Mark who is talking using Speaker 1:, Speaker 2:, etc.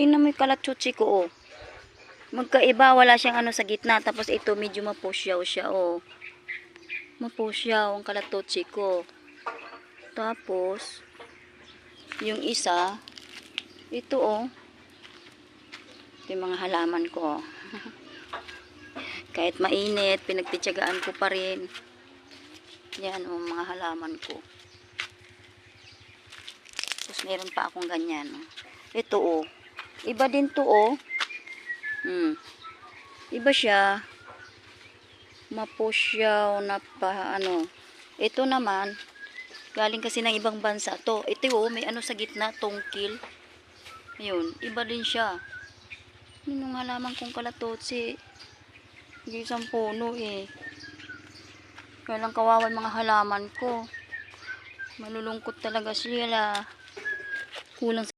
Speaker 1: tingnan mo yung kalatsuchi ko, oh. Magkaiba, wala siyang ano sa gitna. Tapos ito, medyo mapusyaw siya, oh. Mapusyaw ang kalatsuchi ko. Tapos, yung isa, ito, oh. Ito yung mga halaman ko, oh. Kahit mainit, pinagtitsagaan ko pa rin. Yan, oh, mga halaman ko. Tapos, meron pa akong ganyan, oh. Ito, oh. Iba din to, oh. Iba siya. Mapusyaw na pa, ano. Ito naman, galing kasi ng ibang bansa to. Ito, oh, may ano sa gitna, tungkil. Ayun, iba din siya. Yung halaman kong kalatotsi. Hindi isang puno, eh. Kaya lang kawawan mga halaman ko. Malulungkot talaga sila. Kulang